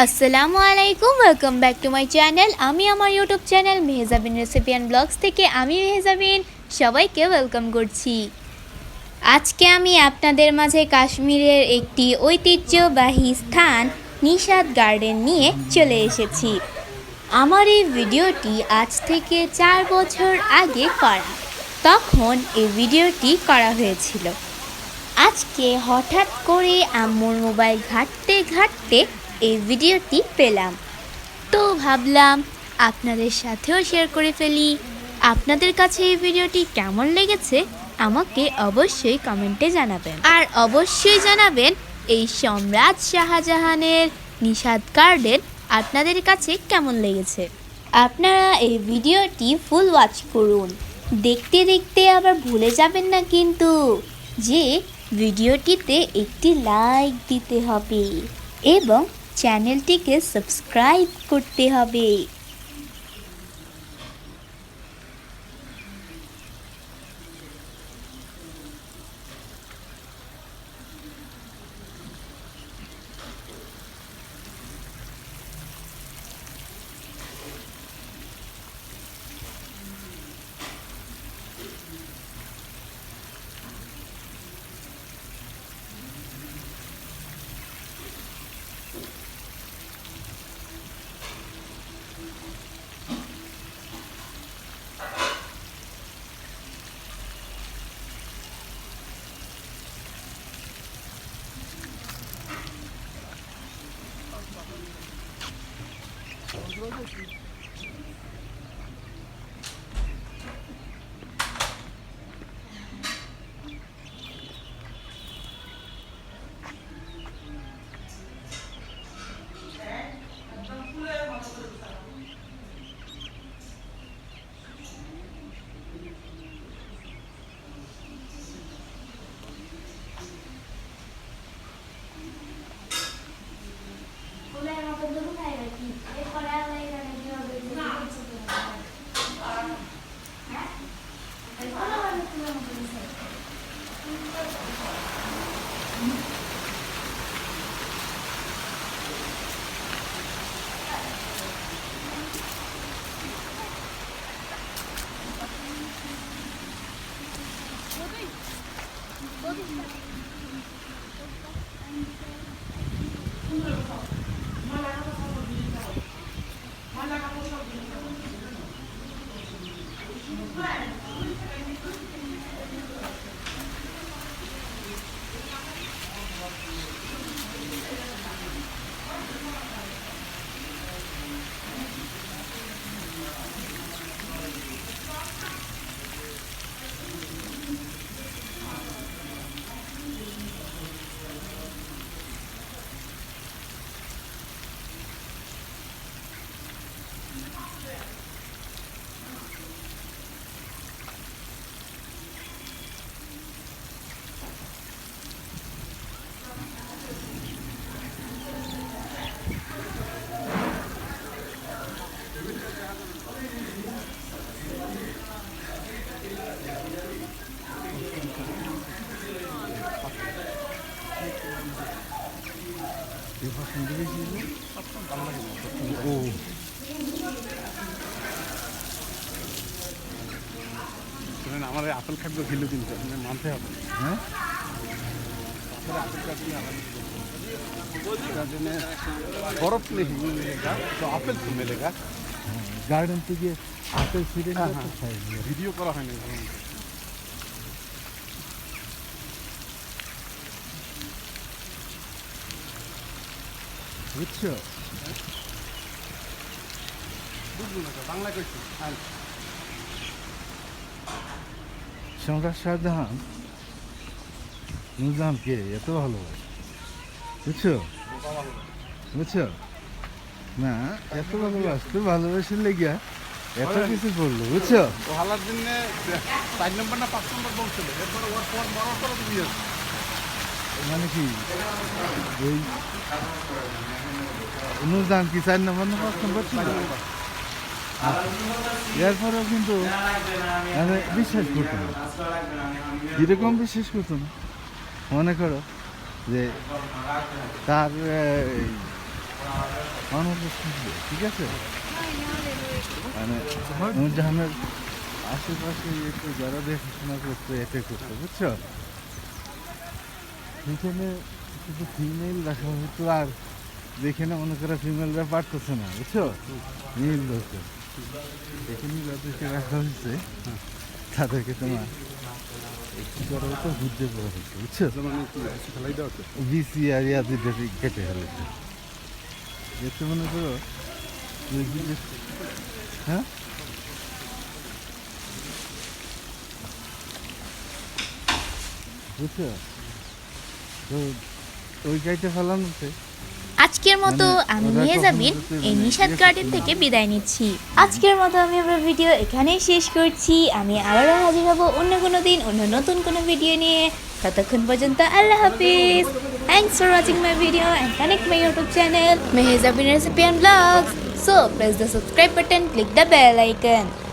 আসসালামু আলাইকুম, welcome back to my channel. আমি আমার YouTube channel Mehjabin recipe and blogs থেকে আমি মেহজাবিন সবাইকে ওয়েলকাম করছি। আজকে আমি আপনাদের মাঝে কাশ্মীরের একটি ঐতিহ্যবাহী স্থান নিশাত গার্ডেন নিয়ে চলে এসেছি। আমার এই ভিডিওটি আজ থেকে 4 বছর আগে করা, তখন এই ভিডিওটি করা হয়েছিল। আজকে হঠাৎ করে আম্মুর মোবাইল ঘাঁটতে ঘাঁটতে এই ভিডিওটি পেলাম, তো ভাবলাম আপনাদের সাথেও শেয়ার করে ফেলি। আপনাদের কাছে এই ভিডিওটি কেমন লেগেছে আমাকে অবশ্যই কমেন্টে জানাবেন, আর অবশ্যই জানাবেন এই সম্রাট শাহজাহানের নিশাত গার্ডেন আপনাদের কাছে কেমন লেগেছে। আপনারা এই ভিডিওটি ফুল ওয়াচ করুন, দেখতে দেখতে আবার ভুলে যাবেন না কিন্তু যে ভিডিওটিতে একটি লাইক দিতে হবে এবং চ্যানেলটিকে সাবস্ক্রাইব করতে হবে। আমার আপেল খাদ্য খেলেও কিন্তু মানতে হবে। হ্যাঁ, बर्फ नहीं मिलेगा तो আপেল तो मिलेगा। गार्डन থেকে আপেল ছিঁড়ে ভিডিও করা হয়নি। বুঝছো? বুঝলো না বাংলা কইছি। সম্রাট শাহজাহান নুরজাহানকে এত ভালোবাসে, বুঝছো বুঝছো না? এত ভালোবাসতো, ভালোবাসার লেগিয়া এত কিছু করলো, বুঝছো? ও হালার দিনে 4 নম্বর না 5 নম্বর বলছিল, এরপর ওর পর মরার পর দিয়ে মানে কি ওই নুরজাহান কি 4 নম্বর না 5 নম্বর ছিল? এরপরেও কিন্তু মানে বিশ্বাস করতো না, যেরকম বিশ্বাস করতো না। মনে করো যে তার অনবরত শিখবে, ঠিক আছে? মানে নুরজাহানের আশেপাশে একটু যারা দেখাশোনা করতে এটা করতে, বুঝছো? সেখানে শুধু ফিমেল রাখা হতো, আর যেখানে মনে করে ফিমেলরা পারতেছে না, বুঝছো, নীল লোকে এখানে যাদেরকে রাখা হয়েছে তাদেরকে তোমার একটু করা হতো, বুঝতে পারা হতো, বুঝছো? ফেলাই দেওয়া হতো। বিসি আর ইয়াদের কেটে ফেলেছে। এতে মনে করো ওই বিদেশ- হ্যাঁ, বুঝছো? তো ওই গাইতে ফেলানোতে আজকের মতো আমি ওরা মেহজাবিন কখনো এই মানে নিশাত ইয়ে গার্ডেন করতো থেকে না। বিদায় নিচ্ছি। আজকের মতো আমি আমার ভিডিও এখানেই শেষ করছি। আমি আবারও হাজির হব অন্য কোনো দিন অন্য নতুন কোনো ভিডিও নিয়ে। ততক্ষণ পর্যন্ত আল্লাহ হাফিজ। Thanks for watching my video and connect my YouTube channel Mahjaben Recipe and Vlogs. So press the subscribe button, click the bell icon.